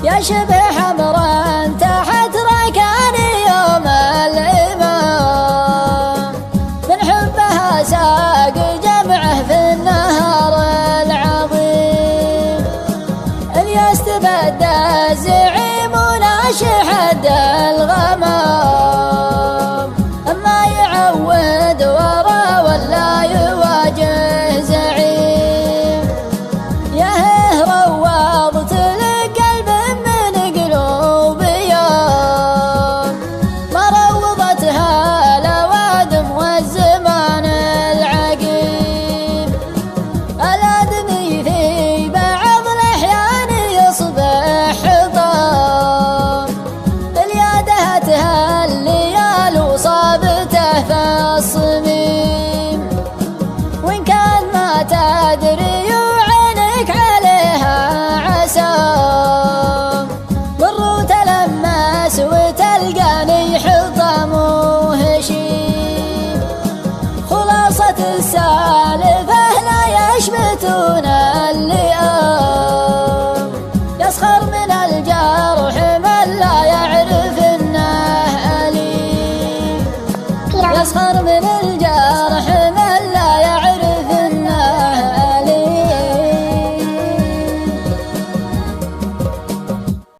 يا شبه حمرا تحت ركان يوم الإمام، من حبها ساق جمعه في النهر العظيم. الياس تبدى الزعيم وناشح الغمام، أما يعود ورا ولا يواجه زعيم. ياه روضت القلب من قلوب يوم، ما روضتها الأوادم والزمان العقيم. الآدمي في بعض الأحيان يصبح حطام، اليادهتها الليال وصابته في الصميم. وإن كان ما تدري وعينك عليها عسام، مر وتلمس وتلقاني حطام وهشيم. خلاصة السالفة لا يشمتون اللئام، يسخر من الجرح من لا يعرف انه أليم. يسخر من